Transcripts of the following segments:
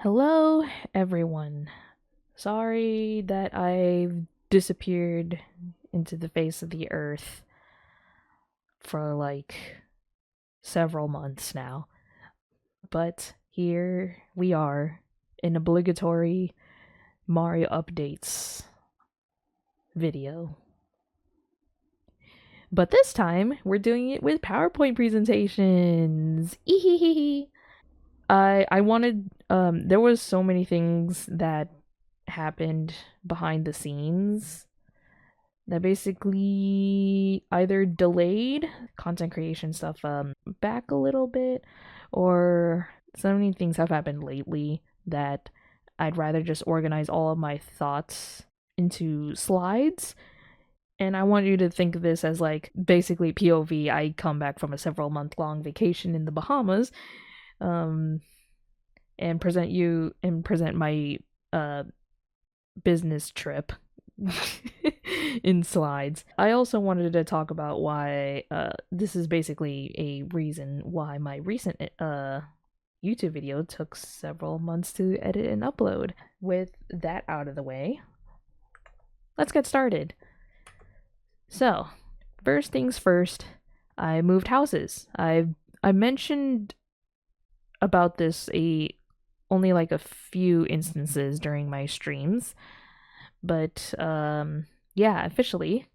Hello, everyone. Sorry that I've disappeared into the face of the earth for like several months now. But here we are, an obligatory Mario updates video. But this time, we're doing it with PowerPoint presentations. Ehehehe. I wanted there was so many things that happened behind the scenes that basically either delayed content creation stuff back a little bit, or so many things have happened lately that I'd rather just organize all of my thoughts into slides. And I want you to think of this as like basically POV. I come back from a several month long vacation in the Bahamas, um, and present my business trip in slides. I also wanted to talk about why this is basically a reason why my recent YouTube video took several months to edit and upload. With that out of the way, let's get started. So, first things first, I moved houses. I mentioned about this only like a few instances during my streams, but yeah, officially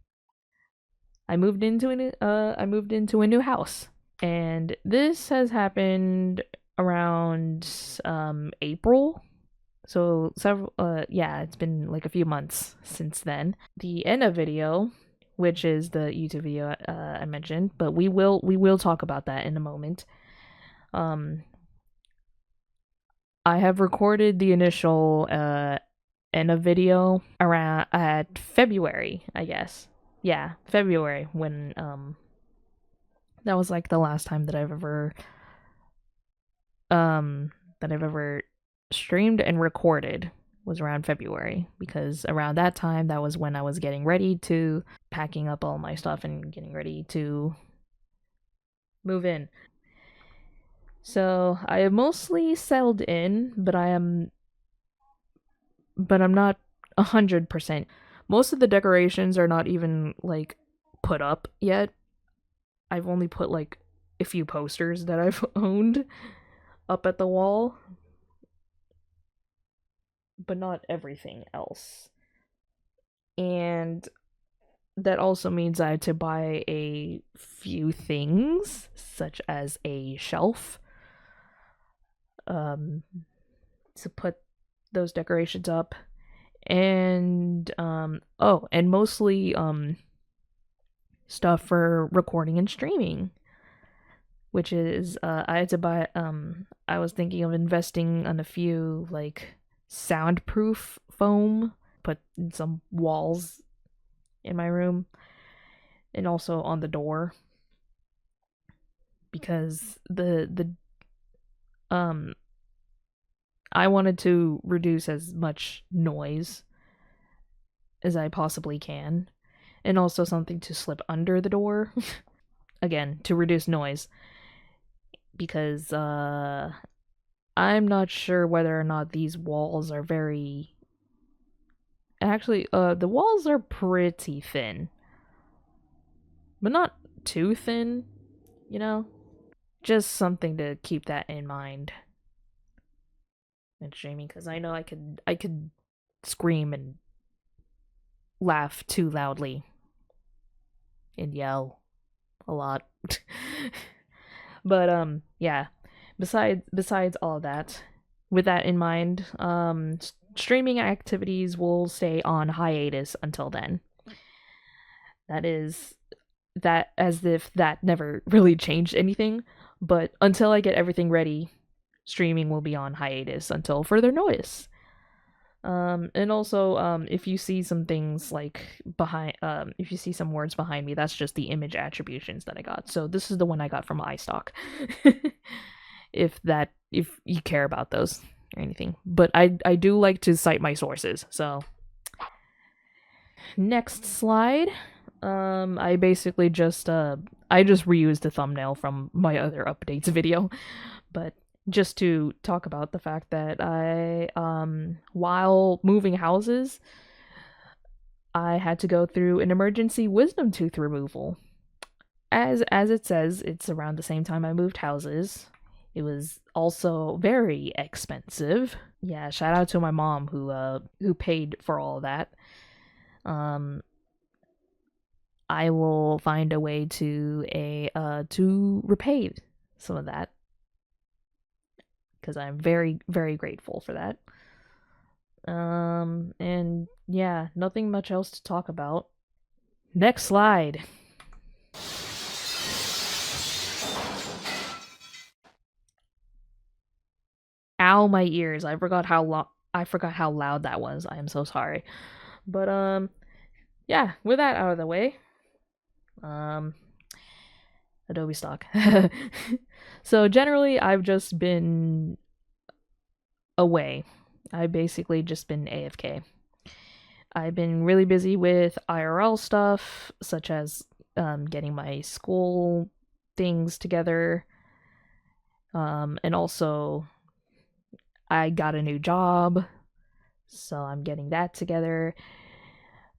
I moved into a new house. And this has happened around April. So several yeah, it's been like a few months since then. The Enna video, which is the YouTube video I mentioned, but we will talk about that in a moment. I have recorded the initial Enna video around at February, I guess. Yeah, February, when that was like the last time that I've ever streamed and recorded, was around February, because around that time that was when I was getting ready to packing up all my stuff and getting ready to move in. So I have mostly settled in, but I'm not 100%. Most of the decorations are not even like put up yet. I've only put like a few posters that I've owned up at the wall, but not everything else. And that also means I had to buy a few things, such as a shelf, um, to put those decorations up, and and mostly stuff for recording and streaming, which is I had to buy I was thinking of investing on a few like soundproof foam, put in some walls in my room and also on the door, because the um I wanted to reduce as much noise as I possibly can, and also something to slip under the door again to reduce noise, because I'm not sure whether or not these walls are very actually the walls are pretty thin, but not too thin, you know? Just something to keep that in mind when streaming, because I know I could scream and laugh too loudly and yell a lot. But yeah, besides all of that, with that in mind, streaming activities will stay on hiatus until then. That is that, as if that never really changed anything, but until I get everything ready, streaming will be on hiatus until further notice. And also, if you see some things like behind, if you see some words behind me, that's just the image attributions that I got. So this is the one I got from iStock. If you care about those or anything, but I do like to cite my sources. So next slide. I basically just I just reused the thumbnail from my other updates video, but just to talk about the fact that while moving houses, I had to go through an emergency wisdom tooth removal. As it says, it's around the same time I moved houses. It was also very expensive. Yeah, shout out to my mom who paid for all of that. Um I will find a way to repay some of that because I'm very very grateful for that. And yeah, nothing much else to talk about. Next slide. Ow, my ears. I forgot how loud that was. I am so sorry. But yeah, with that out of the way, um Adobe stock. So generally I've just been away. I've basically just been AFK. I've been really busy with IRL stuff, such as getting my school things together. And also, I got a new job, so I'm getting that together,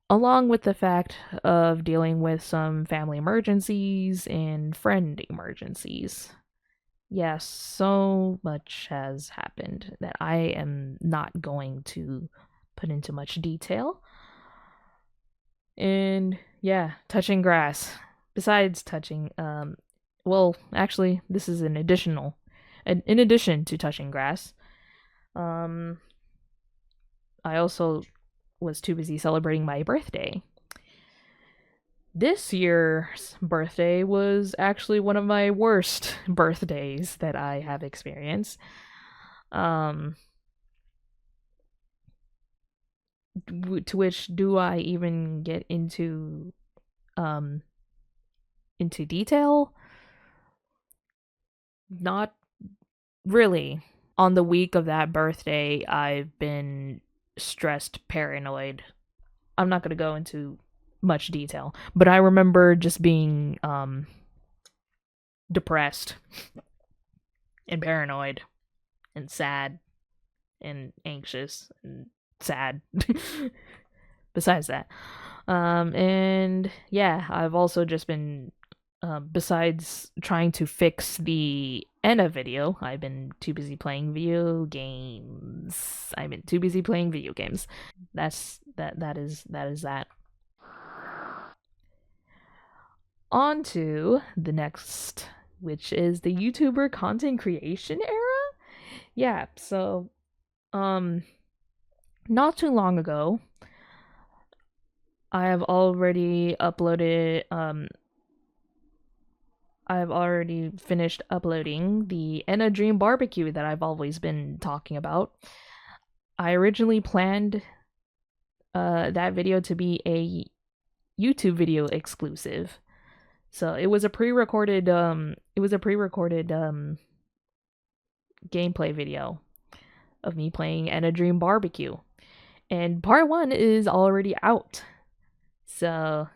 along with the fact of dealing with some family emergencies and friend emergencies. Yes, so much has happened that I am not going to put into much detail. And yeah, touching grass. Besides touching, well, actually, this is an additional, in addition to touching grass. Um, I also was too busy celebrating my birthday. This year's birthday was actually one of my worst birthdays that I have experienced. Um, to which do I even get um into detail? Not really. On the week of that birthday, I've been stressed, paranoid. I'm not going to go into much detail, but I remember just being depressed and paranoid and sad and anxious and sad. Besides that, and yeah, I've also just been besides trying to fix the Enna video, I've been too busy playing video games. I've been too busy playing video games. That is that. On to the next, which is the YouTuber content creation era. Yeah, so um not too long ago, I have already uploaded I've already finished uploading the Enna Dream Barbecue that I've always been talking about. I originally planned that video to be a YouTube video exclusive. So it was a pre-recorded gameplay video of me playing Enna Dream Barbecue. And part 1 is already out. So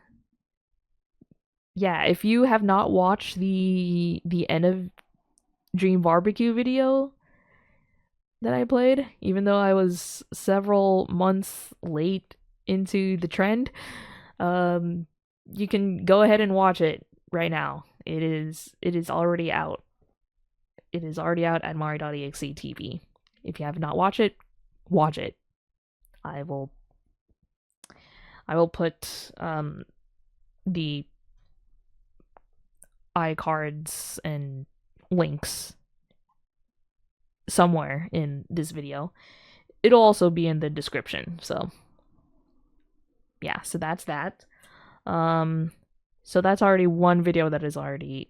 yeah, if you have not watched the Enna Dream Barbecue video that I played, even though I was several months late into the trend, um, you can go ahead and watch it right now. It is already out. It is already out at Mari.exe TV. If you have not watched it, watch it. I will put the iCards and links somewhere in this video. It'll also be in the description. So yeah, so that's that. Um so that's already one video that is already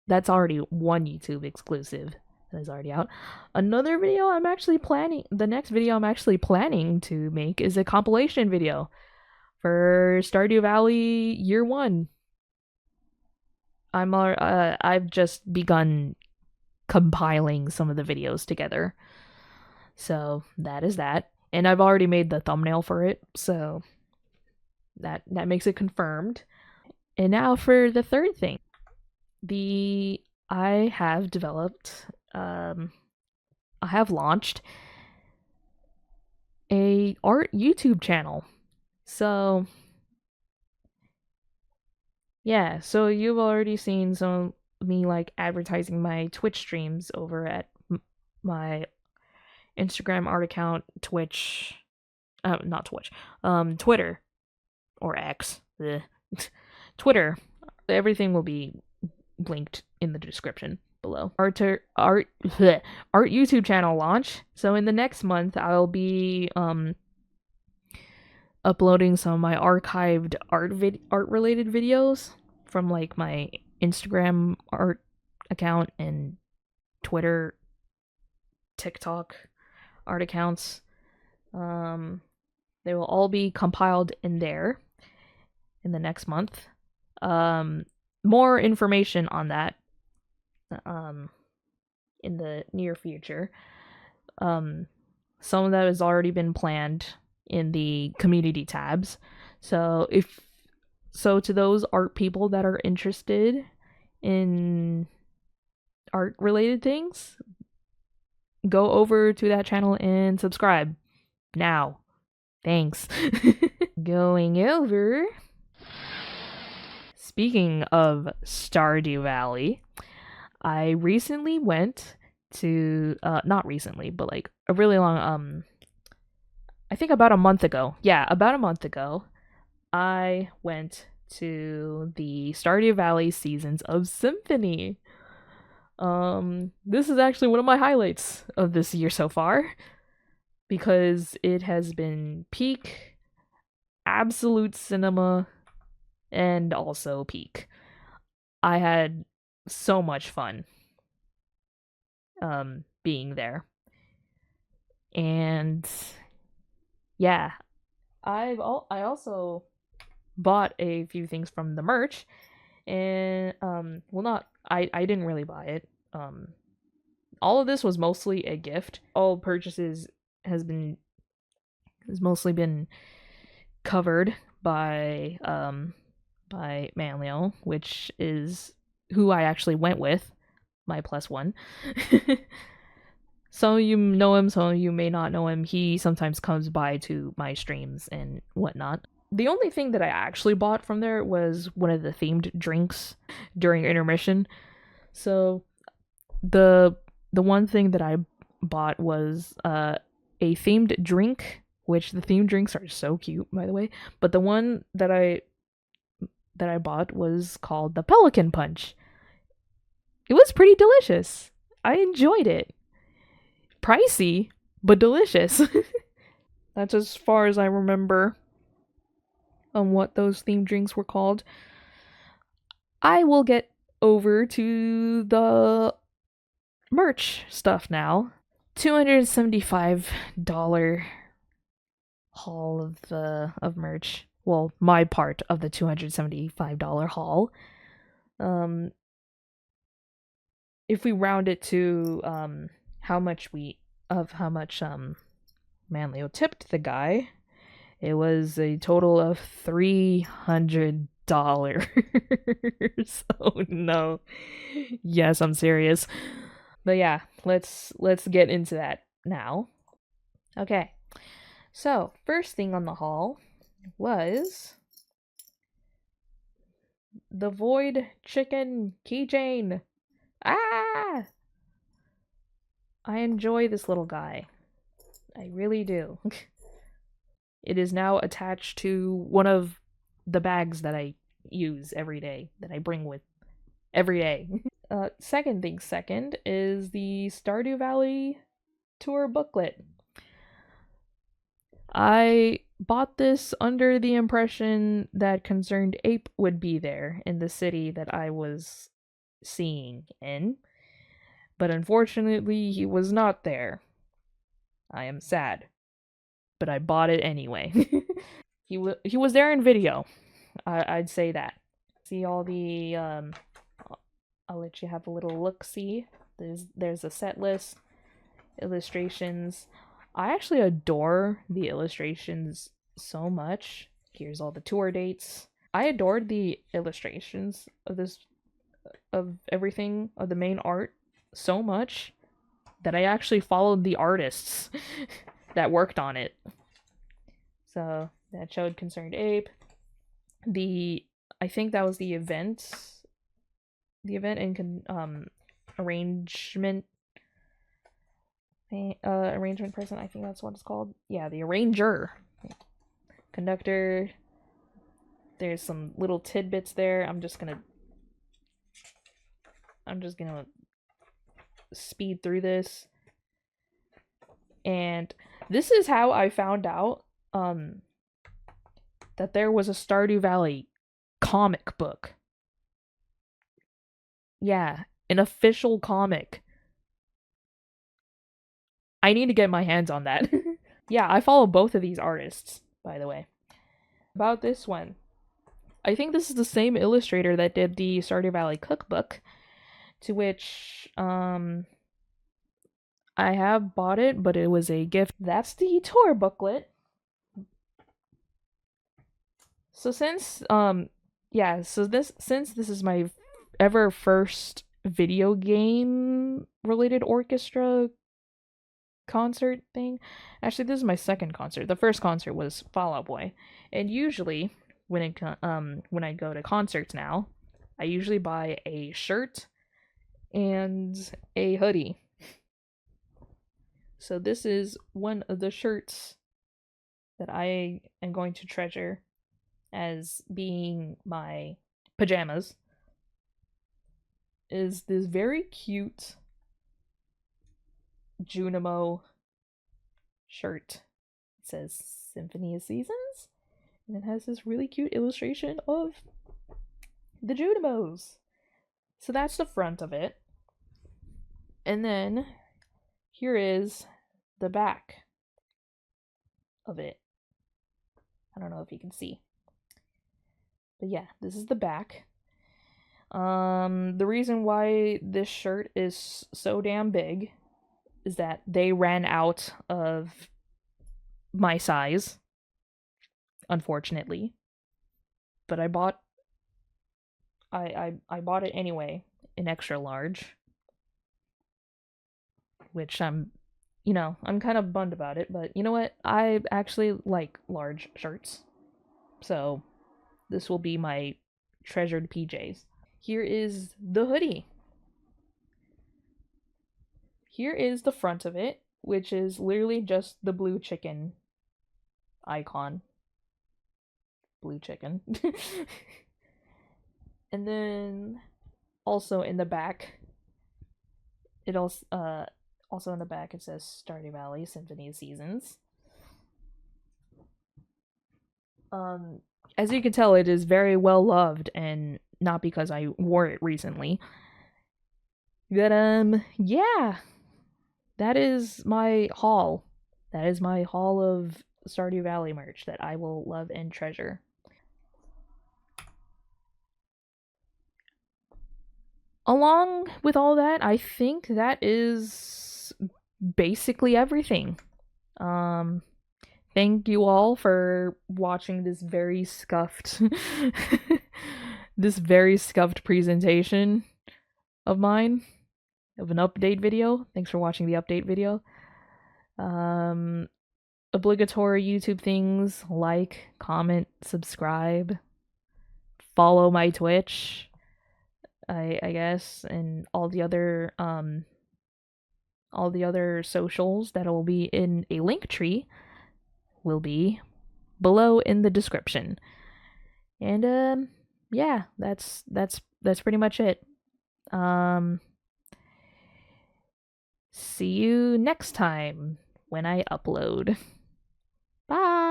that's already one YouTube exclusive that is already out. Another video I'm actually planning the next video I'm actually planning to make is a compilation video for Stardew Valley Year 1. I've just begun compiling some of the videos together. So that is that. And I've already made the thumbnail for it, so that makes it confirmed. And now for the third thing. I have developed um, I have launched a art YouTube channel. So yeah, so you've already seen some me like advertising my Twitch streams over at my Instagram art account, Twitch, not Twitch, Twitter or X, Twitter. Everything will be linked in the description below. Art YouTube channel launch. So in the next month, I'll be uploading some of my archived art related videos from like my Instagram art account and Twitter, TikTok art accounts. Um, they will all be compiled in there in the next month. Um, More information on that um, in the near future. Um, some of that has already been planned in the community tabs. So to those art people that are interested in art related things, go over to that channel and subscribe now. Thanks. Going over. Speaking of Stardew Valley, I recently went to not recently, but like a really long I think about a month ago. Yeah, about a month ago, I went to the Stardew Valley seasons of Symphony. This is actually one of my highlights of this year so far because it has been peak absolute cinema and also peak. I had so much fun being there. And yeah, I also bought a few things from the merch and well not I didn't really buy it. All of this was mostly a gift. All purchases has been has mostly been covered by Manlio, which is who I actually went with, my plus one. Some of you know him, some of you may not know him. He sometimes comes by to my streams and whatnot. The only thing that I actually bought from there was one of the themed drinks during intermission. So the one thing that I bought was a themed drink, which the themed drinks are so cute, by the way. But the one that I bought was called the Pelican Punch. It was pretty delicious. I enjoyed it. Pricey, but delicious. That's as far as I remember on what those themed drinks were called. I will get over to the merch stuff now. $275 haul of merch. Well, my part of the $275 haul. If we round it to how much Manlio tipped the guy, it was a total of $300. Oh no. Yes, I'm serious. But yeah, let's get into that now. Okay. So, first thing on the haul was the Void Chicken keychain. Ah! I enjoy this little guy. I really do. It is now attached to one of the bags that I use every day, that I bring with every day. Second thing second is the Stardew Valley tour booklet. I bought this under the impression that Concerned Ape would be there in the city that I was seeing in, but unfortunately he was not there. I am sad, but I bought it anyway. He was there in video. I'd say that. See all the I'll let you have a little look see. There's a set list, illustrations. I actually adore the illustrations so much. Here's all the tour dates. I adored the illustrations of everything of the main art so much that I actually followed the artists that worked on it. So that showed Concerned Ape. I think that was the event and arrangement arrangement person, I think that's what it's called. Yeah, the arranger. Conductor. There's some little tidbits there. I'm just gonna speed through this. And this is how I found out that there was a Stardew Valley comic book. Yeah, an official comic. I need to get my hands on that. Yeah, I follow both of these artists, by the way. About this one, I think this is the same illustrator that did the Stardew Valley cookbook, to which I have bought it, but it was a gift. That's the tour booklet. So since this is my ever first video game related orchestra concert thing. Actually, this is my second concert. The first concert was Fall Out Boy, and usually when I go to concerts now, I usually buy a shirt and a hoodie. So this is one of the shirts that I am going to treasure as being my pajamas. Is this very cute Junimo shirt. It says Symphony of Seasons, and it has this really cute illustration of the Junimos. So that's the front of it. And then here is the back of it. I don't know if you can see. But yeah, this is the back. The reason why this shirt is so damn big is that they ran out of my size, unfortunately. But I bought it anyway in extra large, which I'm kind of bummed about it, but you know what? I actually like large shirts. So this will be my treasured PJs. Here is the hoodie. Here is the front of it, which is literally just the blue chicken icon. Blue chicken. And then also in the back, it also in the back it says Stardew Valley Symphony of Seasons. As you can tell, it is very well loved, and not because I wore it recently. But yeah, that is my haul. That is my haul of Stardew Valley merch that I will love and treasure. Along with all that, I think that is basically everything. Thank you all for watching this very scuffed this very scuffed presentation of mine, of an update video. Thanks for watching the update video. Obligatory YouTube things: like, comment, subscribe, follow my Twitch, I guess, and all the other socials that will be in a link tree will be below in the description. And yeah, that's pretty much it. See you next time when I upload. Bye.